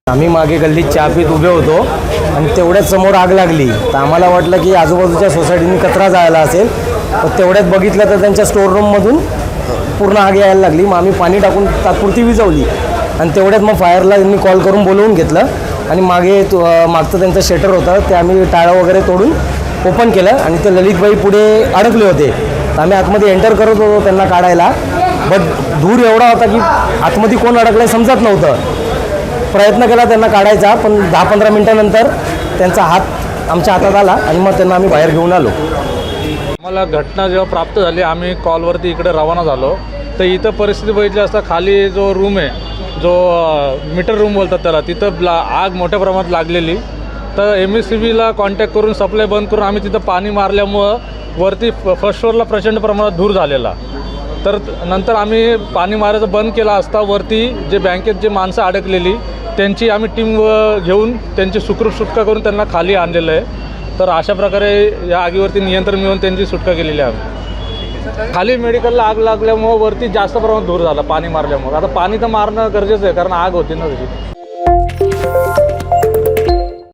आम्ही मागे गल्लीत चहा पीत उभे होतो आणि तेवढ्याच समोर आग लागली. तर आम्हाला वाटलं की आजूबाजूच्या सोसायटीने कचरा जायला असेल. तर तेवढ्यात बघितलं तर त्यांच्या स्टोर रूममधून पूर्ण आग यायला लागली. मग आम्ही पाणी टाकून तात्पुरती विझवली आणि तेवढ्यात मग फायरला त्यांनी कॉल करून बोलवून घेतलं आणि मागचं त्यांचं शटर होतं ते आम्ही टाळं वगैरे तोडून ओपन केलं आणि ते ललितबाई पुढे अडकले होते. तर आम्ही आतमध्ये एंटर करत होतो त्यांना काढायला, बट धूर एवढा होता की आतमध्ये कोण अडकलं समजत नव्हतं. प्रयत्न केला त्यांना काढायचा, पण 10-15 मिनटानंतर त्यांचा हात आमच्या हातात आला आणि मग त्यांना आम्ही बाहेर घेऊन आलो. आम्हाला घटना जेव्हा प्राप्त झाली आम्ही कॉलवरती इकडे रवाना झालो. तर इथं परिस्थिती बघितली असता खाली जो रूम आहे, जो मीटर रूम बोलतात त्याला, तिथं आग मोठ्या प्रमाणात लागलेली. तर MSCBला कॉन्टॅक्ट करून सप्लाय बंद करून आम्ही तिथं पाणी मारल्यामुळं वरती फर्स्ट फ्लोअरला प्रचंड प्रमाणात धूर झालेला. तर नंतर आम्ही पाणी मारायचं बंद केला असता वरती जे बँकेत जे माणसं अडकलेली त्यांची आम्ही टीम घेऊन त्यांची सुखरूप सुटका करून त्यांना खाली आणलेलं आहे. तर अशा प्रकारे या आगीवरती नियंत्रण मिळवून त्यांची सुटका केलेली आहे. खाली मेडिकलला आग लागल्यामुळं वरती जास्त प्रमाणात धूर झाला पाणी मारल्यामुळं. आता पाणी तर मारणं गरजेचं आहे कारण आग होती ना तशी.